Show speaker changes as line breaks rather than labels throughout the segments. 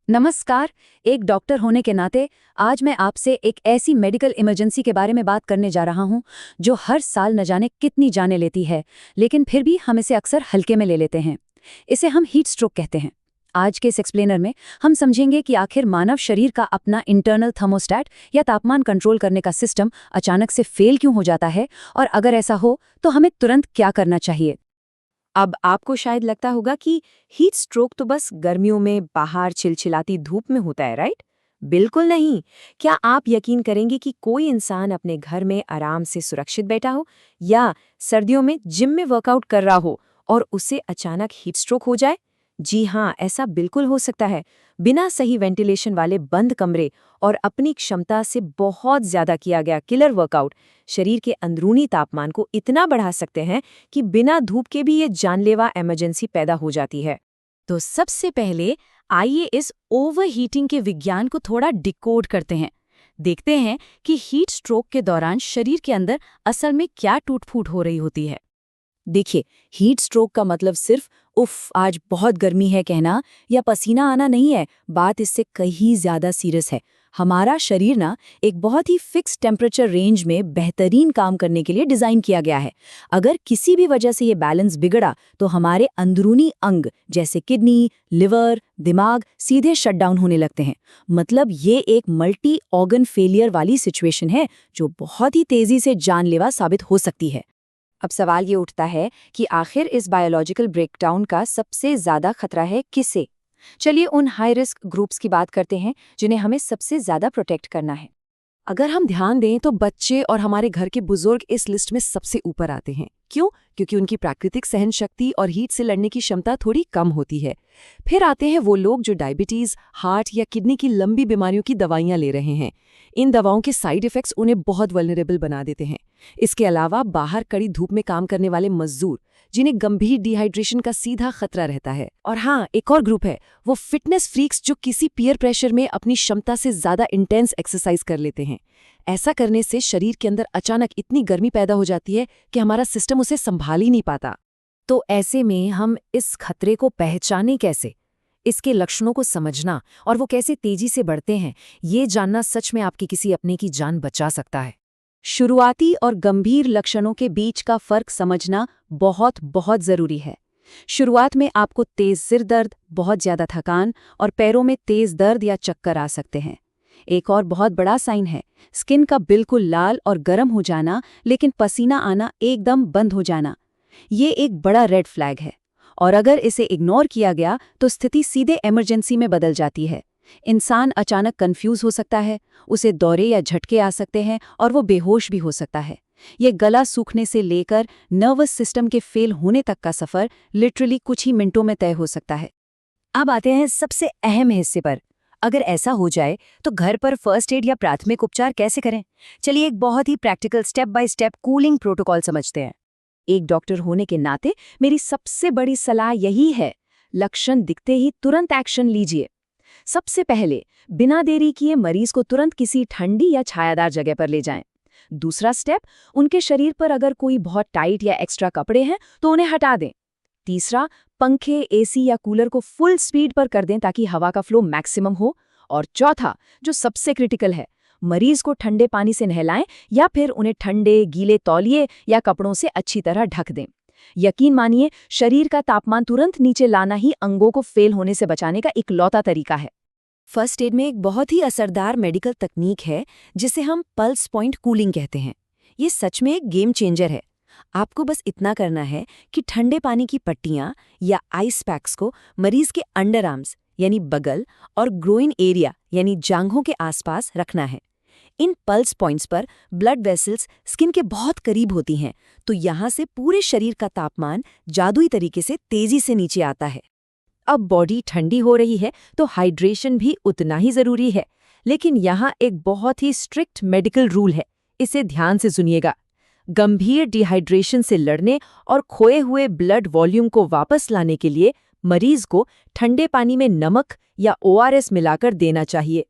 नमस्कार। एक डॉक्टर होने के नाते आज मैं आपसे एक ऐसी मेडिकल इमरजेंसी के बारे में बात करने जा रहा हूं जो हर साल न जाने कितनी जानें लेती है, लेकिन फिर भी हम इसे अक्सर हल्के में ले लेते हैं। इसे हम हीट स्ट्रोक कहते हैं। आज के इस एक्सप्लेनर में हम समझेंगे कि आखिर मानव शरीर का अपना इंटरनल थर्मोस्टेट या तापमान कंट्रोल करने का सिस्टम अचानक से फेल क्यों हो जाता है, और अगर ऐसा हो तो हमें तुरंत क्या करना चाहिए।
अब आपको शायद लगता होगा कि हीट स्ट्रोक तो बस गर्मियों में बाहर चिलचिलाती धूप में होता है, राइट? बिल्कुल नहीं। क्या आप यकीन करेंगे कि कोई इंसान अपने घर में आराम से सुरक्षित बैठा हो या सर्दियों में जिम में वर्कआउट कर रहा हो और उसे अचानक हीट स्ट्रोक हो जाए? जी हाँ, ऐसा बिल्कुल हो सकता है। बिना सही वेंटिलेशन वाले बंद कमरे और अपनी क्षमता से बहुत ज्यादा किया गया किलर वर्कआउट शरीर के अंदरूनी तापमान को इतना बढ़ा सकते हैं कि बिना धूप के भी ये जानलेवा इमरजेंसी पैदा हो जाती है। तो सबसे पहले आइए इस ओवरहीटिंग के विज्ञान को थोड़ा डिकोड करते हैं। देखते हैं कि हीट स्ट्रोक के दौरान शरीर के अंदर असल में क्या टूट-फूट हो रही होती है। देखिए, हीट स्ट्रोक का मतलब सिर्फ उफ आज बहुत गर्मी है कहना या पसीना आना नहीं है। बात इससे कहीं ज्यादा सीरियस है। हमारा शरीर ना एक बहुत ही फिक्स टेम्परेचर रेंज में बेहतरीन काम करने के लिए डिजाइन किया गया है। अगर किसी भी वजह से ये बैलेंस बिगड़ा तो हमारे अंदरूनी अंग जैसे किडनी, लिवर, दिमाग सीधे शटडाउन होने लगते हैं। मतलब ये एक मल्टी ऑर्गन फेलियर वाली सिचुएशन है जो बहुत ही तेजी से जानलेवा साबित हो सकती है। अब सवाल ये उठता है कि आखिर इस बायोलॉजिकल ब्रेकडाउन का सबसे ज्यादा खतरा है किसे? चलिए उन हाई रिस्क ग्रुप्स की बात करते हैं जिन्हें हमें सबसे ज्यादा प्रोटेक्ट करना है। अगर हम ध्यान दें तो बच्चे और हमारे घर के बुजुर्ग इस लिस्ट में सबसे ऊपर आते हैं। क्यों? क्योंकि उनकी प्राकृतिक सहन शक्ति और हीट से लड़ने की क्षमता थोड़ी कम होती है। फिर आते हैं वो लोग जो डायबिटीज, हार्ट या किडनी की लंबी बीमारियों की दवाइयां ले रहे हैं। इन दवाओं के साइड इफेक्ट्स उन्हें बहुत वल्नरेबल बना देते हैं। इसके अलावा बाहर कड़ी धूप में काम करने वाले मजदूर जिन्हें गंभीर डिहाइड्रेशन का सीधा खतरा रहता है। और हाँ, एक और ग्रुप है, वो फिटनेस फ्रीक्स जो किसी पीयर प्रेशर में अपनी क्षमता से ज्यादा इंटेंस एक्सरसाइज कर लेते हैं। ऐसा करने से शरीर के अंदर अचानक इतनी गर्मी पैदा हो जाती है कि हमारा सिस्टम उसे संभाल ही नहीं पाता। तो ऐसे में हम इस खतरे को पहचाने कैसे? इसके लक्षणों को समझना और वो कैसे तेजी से बढ़ते हैं, ये जानना सच में आपकी किसी अपने की जान बचा सकता है। शुरुआती और गंभीर लक्षणों के बीच का फर्क समझना बहुत बहुत जरूरी है। शुरुआत में आपको तेज सिर दर्द, बहुत ज्यादा थकान और पैरों में तेज दर्द या चक्कर आ सकते हैं। एक और बहुत बड़ा साइन है स्किन का बिल्कुल लाल और गर्म हो जाना, लेकिन पसीना आना एकदम बंद हो जाना। ये एक बड़ा रेड फ्लैग है, और अगर इसे इग्नोर किया गया तो स्थिति सीधे इमरजेंसी में बदल जाती है। इंसान अचानक कंफ्यूज हो सकता है, उसे दौरे या झटके आ सकते हैं और वो बेहोश भी हो सकता है। ये गला सूखने से लेकर नर्वस सिस्टम के फेल होने तक का सफर लिटरली कुछ ही मिनटों में तय हो सकता है। अब आते हैं सबसे अहम हिस्से पर। अगर ऐसा हो जाए तो घर पर फर्स्ट एड या प्राथमिक उपचार कैसे करें? चलिए एक बहुत ही practical step by step cooling protocol समझते हैं। एक डॉक्टर होने के नाते मेरी सबसे बड़ी सलाह यही है, लक्षण दिखते ही तुरंत एक्शन लीजिए। सबसे पहले बिना देरी किए मरीज को तुरंत किसी ठंडी या छायादार जगह पर ले जाएं। दूसरा स्टेप, उनके शरीर पर अगर कोई बहुत टाइट या एक्स्ट्रा कपड़े हैं तो उन्हें हटा दें। तीसरा, पंखे, एसी या कूलर को फुल स्पीड पर कर दें ताकि हवा का फ्लो मैक्सिमम हो। और चौथा, जो सबसे क्रिटिकल है, मरीज को ठंडे पानी से नहलाएं या फिर उन्हें ठंडे गीले तौलिए या कपड़ों से अच्छी तरह ढक दें। यकीन मानिए, शरीर का तापमान तुरंत नीचे लाना ही अंगों को फेल होने से बचाने का इकलौता तरीका है। फर्स्ट एड में एक बहुत ही असरदार मेडिकल तकनीक है जिसे हम पल्स पॉइंट कूलिंग कहते हैं। ये सच में एक गेम चेंजर है। आपको बस इतना करना है कि ठंडे पानी की पट्टियां या आइस पैक्स को मरीज के अंडर आर्म्स यानी बगल और ग्रोइन एरिया यानी जांघों के आसपास रखना है। इन पल्स पॉइंट्स पर ब्लड वेसल्स स्किन के बहुत करीब होती हैं, तो यहाँ से पूरे शरीर का तापमान जादुई तरीके से तेजी से नीचे आता है। अब बॉडी ठंडी हो रही है तो हाइड्रेशन भी उतना ही जरूरी है, लेकिन यहाँ एक बहुत ही स्ट्रिक्ट मेडिकल रूल है, इसे ध्यान से सुनिएगा। गंभीर डिहाइड्रेशन से लड़ने और खोए हुए ब्लड वॉल्यूम को वापस लाने के लिए मरीज को ठंडे पानी में नमक या ओआरएस मिलाकर देना चाहिए,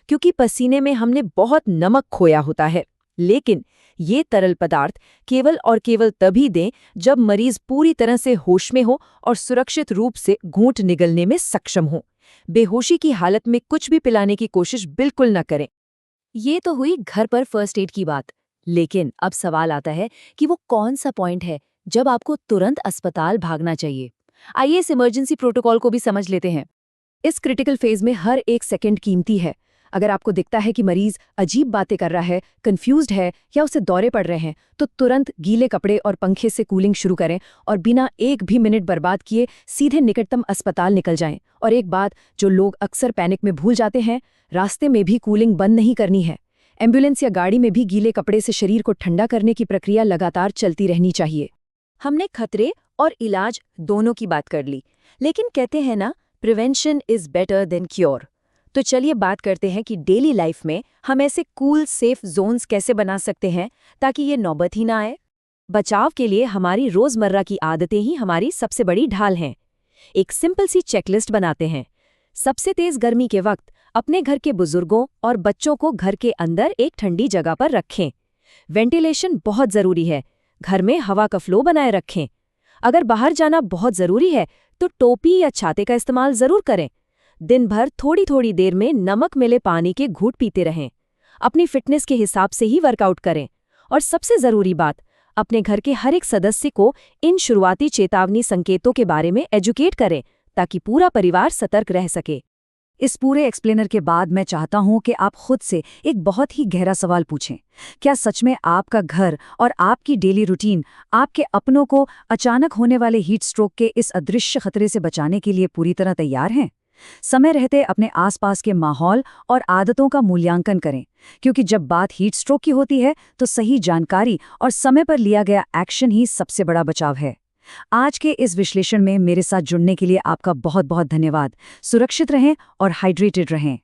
क्योंकि पसीने में हमने बहुत नमक खोया होता है। लेकिन ये तरल पदार्थ केवल और केवल तभी दें जब मरीज पूरी तरह से होश में हो और सुरक्षित रूप से घूंट निगलने में सक्षम हो। बेहोशी की हालत में कुछ भी पिलाने की कोशिश बिल्कुल न करें। ये तो हुई घर पर फर्स्ट एड की बात, लेकिन अब सवाल आता है कि वो कौन सा पॉइंट है जब आपको तुरंत अस्पताल भागना चाहिए। आइए इस इमरजेंसी प्रोटोकॉल को भी समझ लेते हैं। इस क्रिटिकल फेज में हर एक सेकंड कीमती है। अगर आपको दिखता है कि मरीज अजीब बातें कर रहा है, कंफ्यूज्ड है या उसे दौरे पड़ रहे हैं, तो तुरंत गीले कपड़े और पंखे से कूलिंग शुरू करें और बिना एक भी मिनट बर्बाद किए सीधे निकटतम अस्पताल निकल जाएं। और एक बात जो लोग अक्सर पैनिक में भूल जाते हैं, रास्ते में भी कूलिंग बंद नहीं करनी है। एम्बुलेंस या गाड़ी में भी गीले कपड़े से शरीर को ठंडा करने की प्रक्रिया लगातार चलती रहनी चाहिए। हमने खतरे और इलाज दोनों की बात कर ली, लेकिन कहते हैं ना, prevention is better than cure. तो चलिए बात करते हैं कि डेली लाइफ में हम ऐसे कूल सेफ जोन्स कैसे बना सकते हैं ताकि ये नौबत ही ना आए। बचाव के लिए हमारी रोजमर्रा की आदतें ही हमारी सबसे बड़ी ढाल हैं। एक सिंपल सी चेकलिस्ट बनाते हैं। सबसे तेज गर्मी के वक्त अपने घर के बुजुर्गों और बच्चों को घर के अंदर एक ठंडी जगह पर रखें। वेंटिलेशन बहुत जरूरी है, घर में हवा का फ्लो बनाए रखें। अगर बाहर जाना बहुत जरूरी है तो टोपी या छाते का इस्तेमाल जरूर करें। दिन भर थोड़ी थोड़ी देर में नमक मिले पानी के घूंट पीते रहें। अपनी फिटनेस के हिसाब से ही वर्कआउट करें। और सबसे जरूरी बात, अपने घर के हर एक सदस्य को इन शुरुआती चेतावनी संकेतों के बारे में एजुकेट करें ताकि पूरा परिवार सतर्क रह सके।
इस पूरे एक्सप्लेनर के बाद मैं चाहता हूं कि आप खुद से एक बहुत ही गहरा सवाल पूछें। क्या सच में आपका घर और आपकी डेली रूटीन आपके अपनों को अचानक होने वाले हीट स्ट्रोक के इस अदृश्य खतरे से बचाने के लिए पूरी तरह तैयार हैं? समय रहते अपने आसपास के माहौल और आदतों का मूल्यांकन करें, क्योंकि जब बात हीट स्ट्रोक की होती है तो सही जानकारी और समय पर लिया गया एक्शन ही सबसे बड़ा बचाव है। आज के इस विश्लेषण में मेरे साथ जुड़ने के लिए आपका बहुत बहुत धन्यवाद। सुरक्षित रहें और हाइड्रेटेड रहें।